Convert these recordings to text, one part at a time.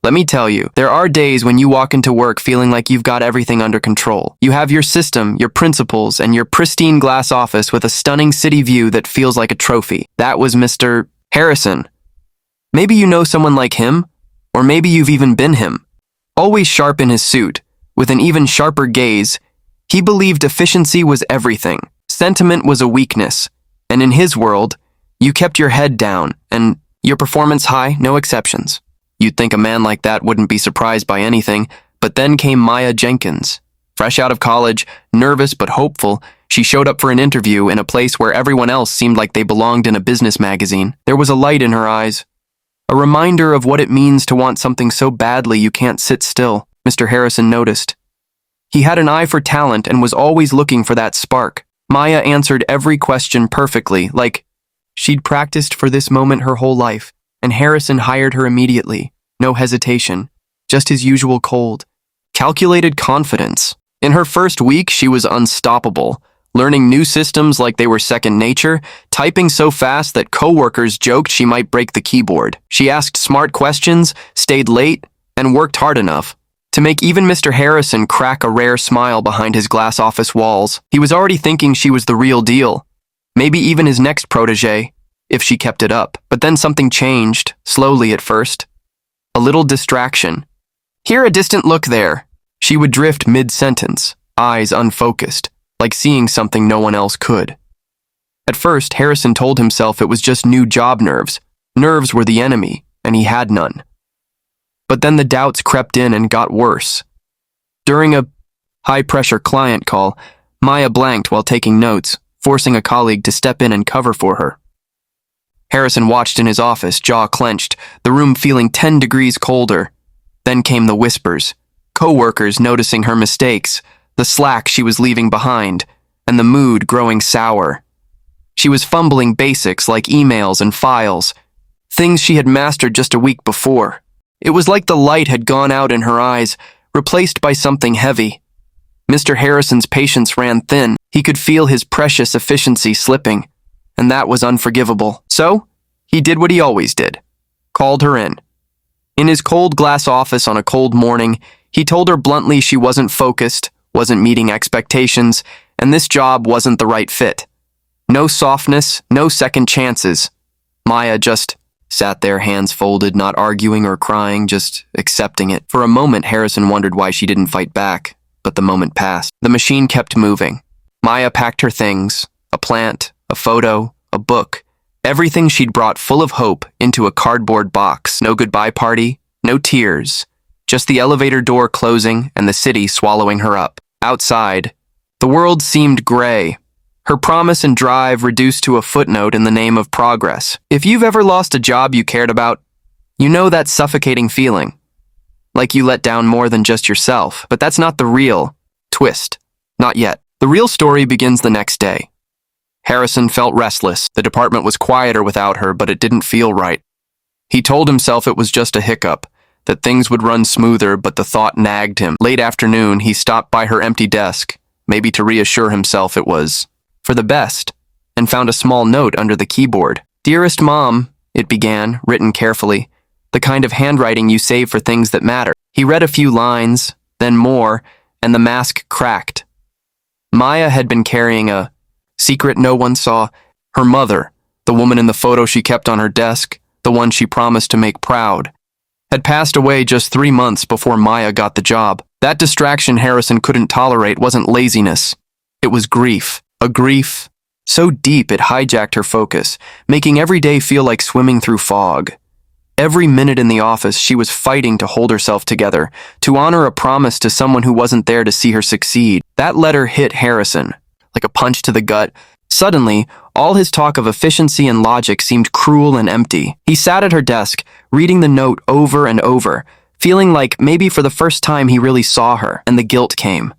Let me tell you, there are days when you walk into work feeling like you've got everything under control. You have your system, your principles, and your pristine glass office with a stunning city view that feels like a trophy. That was Mr. Harrison. Maybe you know someone like him, or maybe you've even been him. Always sharp in his suit, with an even sharper gaze, he believed efficiency was everything. Sentiment was a weakness, and in his world, you kept your head down, and your performance high, no exceptions. You'd think a man like that wouldn't be surprised by anything, but then came Maya Jenkins. Fresh out of college, nervous but hopeful, she showed up for an interview in a place where everyone else seemed like they belonged in a business magazine. There was a light in her eyes, a reminder of what it means to want something so badly you can't sit still. Mr. Harrison noticed. He had an eye for talent and was always looking for that spark. Maya answered every question perfectly, like she'd practiced for this moment her whole life, and Harrison hired her immediately. No hesitation, just his usual cold, calculated confidence. In her first week, she was unstoppable, learning new systems like they were second nature, typing so fast that coworkers joked she might break the keyboard. She asked smart questions, stayed late, and worked hard enough to make even Mr. Harrison crack a rare smile behind his glass office walls. He was already thinking she was the real deal, maybe even his next protege, if she kept it up. But then something changed, slowly at first. A little distraction. Here, a distant look there. She would drift mid-sentence, eyes unfocused, like seeing something no one else could. At first, Harrison told himself it was just new job nerves. Nerves were the enemy, and he had none. But then the doubts crept in and got worse. During a high-pressure client call, Maya blanked while taking notes, forcing a colleague to step in and cover for her. Harrison watched in his office, jaw clenched, the room feeling 10 degrees colder. Then came the whispers, co-workers noticing her mistakes, the slack she was leaving behind, and the mood growing sour. She was fumbling basics like emails and files, things she had mastered just a week before. It was like the light had gone out in her eyes, replaced by something heavy. Mr. Harrison's patience ran thin. He could feel his precious efficiency slipping, and that was unforgivable. So, he did what he always did. Called her in. In his cold glass office on a cold morning, he told her bluntly she wasn't focused, wasn't meeting expectations, and this job wasn't the right fit. No softness, no second chances. Maya just sat there, hands folded, not arguing or crying, just accepting it. For a moment, Harrison wondered why she didn't fight back, but the moment passed. The machine kept moving. Maya packed her things, a plant, a photo, a book, everything she'd brought full of hope into a cardboard box. No goodbye party, no tears, just the elevator door closing and the city swallowing her up. Outside, the world seemed gray, her promise and drive reduced to a footnote in the name of progress. If you've ever lost a job you cared about, you know that suffocating feeling, like you let down more than just yourself. But that's not the real twist. Not yet. The real story begins the next day. Harrison felt restless. The department was quieter without her, but it didn't feel right. He told himself it was just a hiccup, that things would run smoother, but the thought nagged him. Late afternoon, he stopped by her empty desk, maybe to reassure himself it was for the best, and found a small note under the keyboard. "Dearest Mom," it began, written carefully, the kind of handwriting you save for things that matter. He read a few lines, then more, and the mask cracked. Maya had been carrying a secret no one saw. Her mother, the woman in the photo she kept on her desk, the one she promised to make proud, had passed away just 3 months before Maya got the job. That distraction Harrison couldn't tolerate wasn't laziness. It was grief. A grief so deep it hijacked her focus, making every day feel like swimming through fog. Every minute in the office, she was fighting to hold herself together, to honor a promise to someone who wasn't there to see her succeed. That letter hit Harrison like a punch to the gut. Suddenly, all his talk of efficiency and logic seemed cruel and empty. He sat at her desk, reading the note over and over, feeling like maybe for the first time he really saw her, and the guilt came,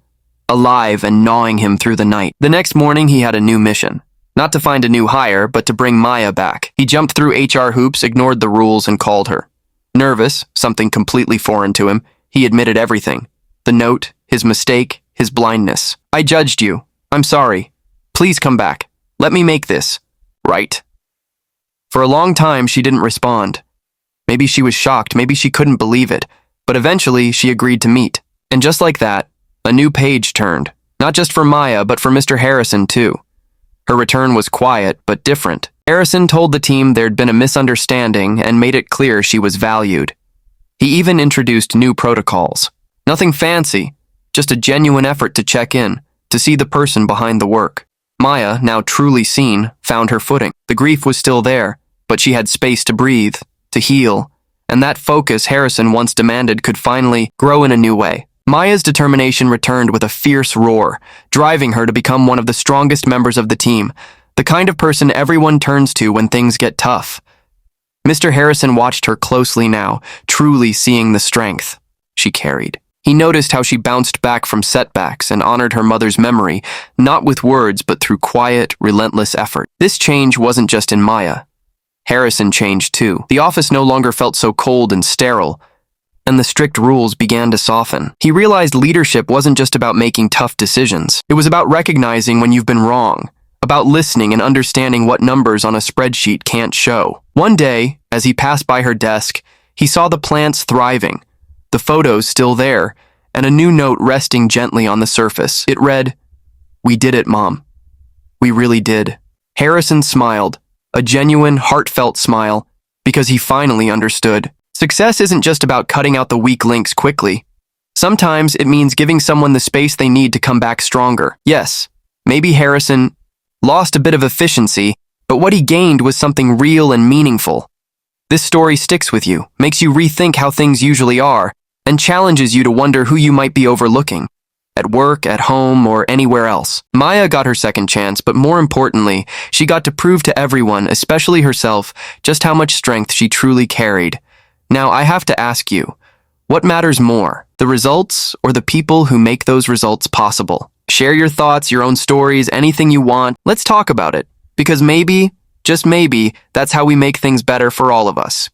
alive and gnawing him through the night. The next morning, he had a new mission. Not to find a new hire, but to bring Maya back. He jumped through HR hoops, ignored the rules, and called her. Nervous, something completely foreign to him, he admitted everything. The note, his mistake, his blindness. "I judged you. I'm sorry. Please come back. Let me make this right." For a long time, she didn't respond. Maybe she was shocked, maybe she couldn't believe it, but eventually she agreed to meet. And just like that, a new page turned. Not just for Maya, but for Mr. Harrison too. Her return was quiet, but different. Harrison told the team there'd been a misunderstanding and made it clear she was valued. He even introduced new protocols. Nothing fancy, just a genuine effort to check in, to see the person behind the work. Maya, now truly seen, found her footing. The grief was still there, but she had space to breathe, to heal, and that focus Harrison once demanded could finally grow in a new way. Maya's determination returned with a fierce roar, driving her to become one of the strongest members of the team, the kind of person everyone turns to when things get tough. Mr. Harrison watched her closely now, truly seeing the strength she carried. He noticed how she bounced back from setbacks and honored her mother's memory, not with words but through quiet, relentless effort. This change wasn't just in Maya. Harrison changed too. The office no longer felt so cold and sterile, and the strict rules began to soften. He realized leadership wasn't just about making tough decisions. It was about recognizing when you've been wrong, about listening and understanding what numbers on a spreadsheet can't show. One day, as he passed by her desk, he saw the plants thriving, the photos still there, and a new note resting gently on the surface. It read, "We did it, Mom. We really did." Harrison smiled, a genuine, heartfelt smile, because he finally understood. Success isn't just about cutting out the weak links quickly. Sometimes it means giving someone the space they need to come back stronger. Yes, maybe Harrison lost a bit of efficiency, but what he gained was something real and meaningful. This story sticks with you, makes you rethink how things usually are, and challenges you to wonder who you might be overlooking, at work, at home, or anywhere else. Maya got her second chance, but more importantly, she got to prove to everyone, especially herself, just how much strength she truly carried. Now, I have to ask you, what matters more, the results or the people who make those results possible? Share your thoughts, your own stories, anything you want. Let's talk about it, because maybe, just maybe, that's how we make things better for all of us.